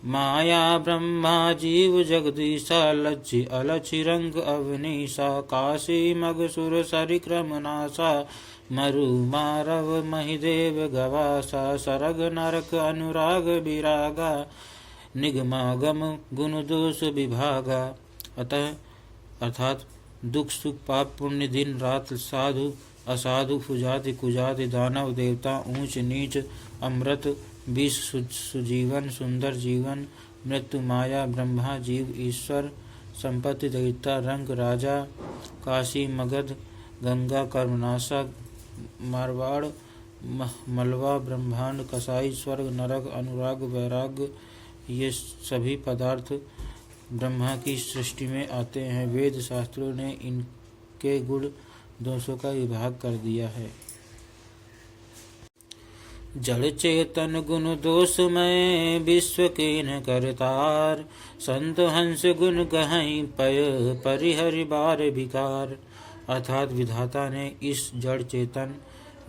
माया ब्रह्मा जीव जगदीशा लज्जि अलचि रंग अवनीशा काशी मग सुर सरिक्रम नासा मरु मारव महिदेव गवासा सरग नरक अनुराग विरागा निगमागम गुण दोष विभागा। अतः अर्थात दुख सुख पाप पुण्य दिन रात साधु असाधु सुजाति कुजाति दानव देवता ऊंच नीच अमृत विष सुजीवन सुंदर जीवन मृत्यु माया ब्रह्मा जीव ईश्वर संपत्ति दैत्य रंग राजा काशी मगध गंगा कर्मनाशा मारवाड़ मलवा ब्रह्मांड कसाई स्वर्ग नरक अनुराग वैराग्य ये सभी पदार्थ ब्रह्मा की सृष्टि में आते हैं। वेद शास्त्रों ने इनके गुण दोषों का विभाग कर दिया है। जड़ चेतन गुण दोष में विश्व कीन करतार संत हंस गुण गहई पय परिहरि बार विकार। अर्थात विधाता ने इस जड़ चेतन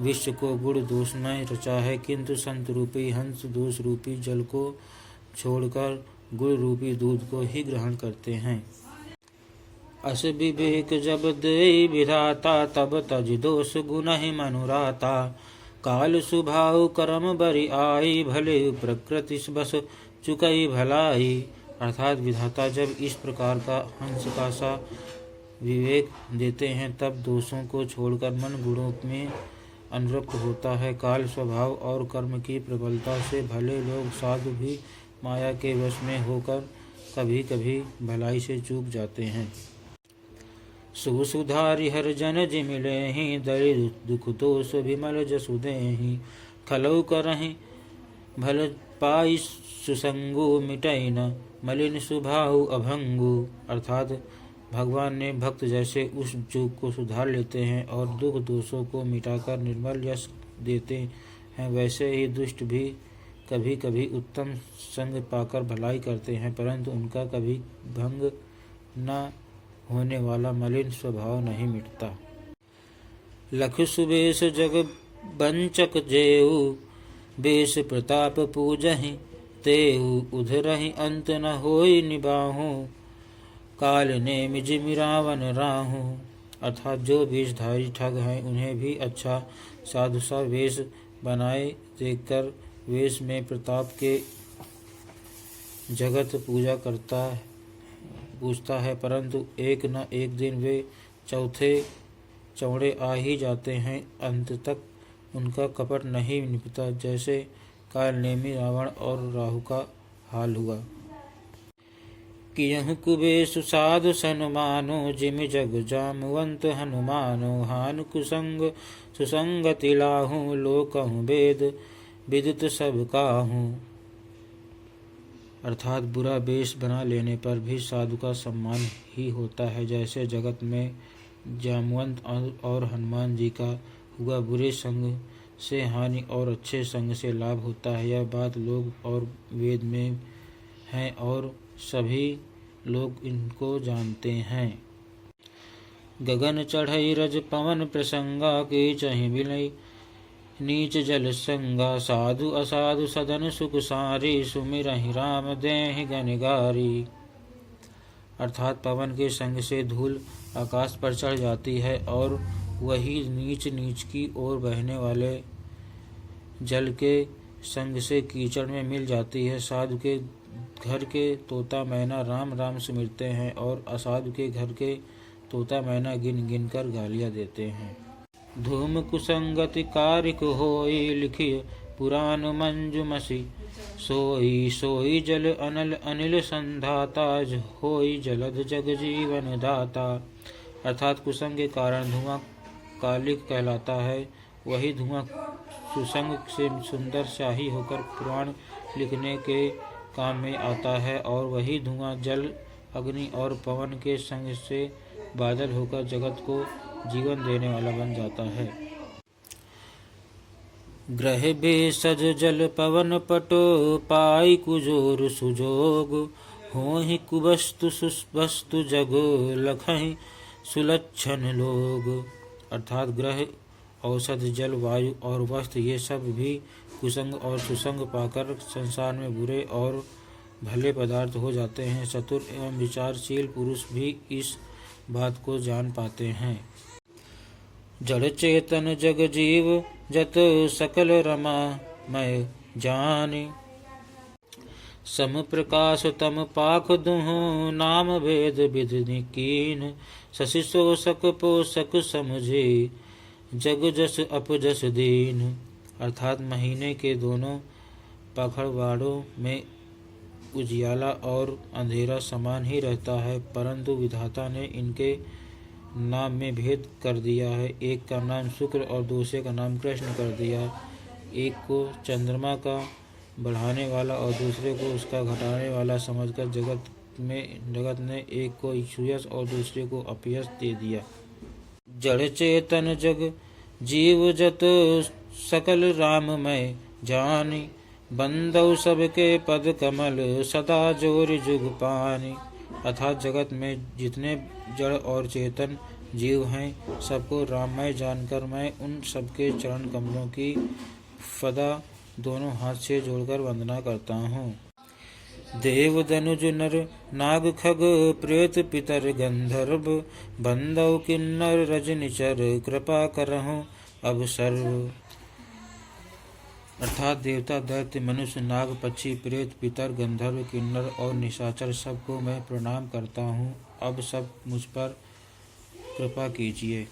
विश्व को गुण दोष में रचा है, किंतु संत रूपी हंस दोष रूपी जल को छोड़कर गुण रूपी दूध को ही ग्रहण करते हैं। अस विवेक जब दे विधाता तब तज दोष गुण ही मनुराता काल सुभाव कर्म बरि आई भले प्रकृति बस चुकई भलाई। अर्थात विधाता जब इस प्रकार का हंस का सा विवेक देते हैं तब दोषों को छोड़कर मन गुणों में अनुरक्त होता है। काल स्वभाव और कर्म की प्रबलता से भले लोग साधु भी माया के वश में होकर कभी कभी भलाई से चूक जाते हैं। सुधारि हर जन जि मिले ही दरि दुख दोष विमल जसु देहि खलौ करहि भल पाई सुसंगु मिटै न मलिन सुभाव अभंगु। अर्थात भगवान ने भक्त जैसे उस चूक को सुधार लेते हैं और दुख दोषों को मिटाकर निर्मल यश देते हैं, वैसे ही दुष्ट भी कभी कभी उत्तम संग पाकर भलाई करते हैं, परंतु उनका कभी भंग न होने वाला मलिन स्वभाव नहीं मिटता। लख सुबेश जग बंचक जेऊ बेश प्रताप पूजहि तेऊ उधरहि अंत न होई निबाहु काल ने मिज मिरावन राहु। अर्थात जो वेशधारी ठग हैं उन्हें भी अच्छा साधु सा वेश बनाए देखकर वेश में प्रताप के जगत पूजा करता पूछता है, परंतु एक न एक दिन वे चौड़े आ ही जाते हैं। अंत तक उनका कपट नहीं निपटा, जैसे कालनेमी रावण और राहु का हाल हुआ। कियहु कुबेशु साधु सनुमानो जिमि जग जामवंत हनुमानो हानु कुसंग सुसंगति लाहू लोकहु वेद विदित सब काहू। अर्थात बुरा वेश बना लेने पर भी साधु का सम्मान ही होता है, जैसे जगत में जामवंत और हनुमान जी का हुआ बुरे संग से हानि और अच्छे संग से लाभ होता है। यह बात लोग और वेद में है और सभी लोग इनको जानते हैं। गगन चढ़ई रज पवन प्रसंगा के चहि बिलई नीच जल संगा साधु असाधु सदन सुख सारी सुमिरहि राम देहि गनगारी। अर्थात पवन के संग से धूल आकाश पर चढ़ जाती है और वही नीच नीच की ओर बहने वाले जल के संग से कीचड़ में मिल जाती है। साधु के घर के तोता मैना राम राम सुमिरते हैं और असाधु के घर के तोता मैना गिन गिन कर गालियाँ देते हैं। धूम कुसंगति कारिक होई लिखिय पुराण मंजुमसी सोई सोई जल अनल अनिल संधाता होई जलद जग जीवन दाता। अर्थात कुसंग के कारण धुआं कालिक कहलाता है, वही धुआं सुसंग से सुंदर शाही होकर पुराण लिखने के काम में आता है और वही धुआं जल अग्नि और पवन के संग से बादल होकर जगत को जीवन देने वाला बन जाता है। ग्रह बेसज जल पवन पटो पाई कुजोर सुजोग होहि कुवस्तु सुवस्तु जगो लखहि सुलक्षण लोग। अर्थात ग्रह औषध जल वायु और वस्त्र ये सब भी कुसंग और सुसंग पाकर संसार में बुरे और भले पदार्थ हो जाते हैं। चतुर एवं विचारशील पुरुष भी इस बात को जान पाते हैं। जड़ चेतन जग जीव जत सकल रमा मैं जानी, सम प्रकाश तम पाख दुहु नाम भेद विधि कीन, शशि शोषक पोषक समझे जग जस अपजस दीन। अर्थात महीने के दोनों पखवाड़ों में उजियाला और अंधेरा समान ही रहता है, परंतु विधाता ने इनके नाम में भेद कर दिया है। एक का नाम शुक्र और दूसरे का नाम कृष्ण कर दिया। एक को चंद्रमा का बढ़ाने वाला और दूसरे को उसका घटाने वाला समझकर जगत ने एक को सुयश और दूसरे को अपयश दे दिया। जड़ चेतन जग जीव जत सकल राम मैं जानी, बंदौ सबके पद कमल सदा जोर जुग पानी। अर्थात जगत में जितने जड़ और चेतन जीव हैं, सबको राममय जानकर मैं उन सबके चरण कमलों की फदा दोनों हाथ से जोड़कर वंदना करता हूँ। देव दनुज नर नाग खग प्रेत पितर गंधर्व, बंदौ किन्नर रजनिचर कृपा करहूँ अब सर्व। अर्थात देवता, दैत्य, मनुष्य, नाग, पक्षी, प्रेत, पितर, गंधर्व, किन्नर और निशाचर सबको मैं प्रणाम करता हूँ। अब सब मुझ पर कृपा कीजिए।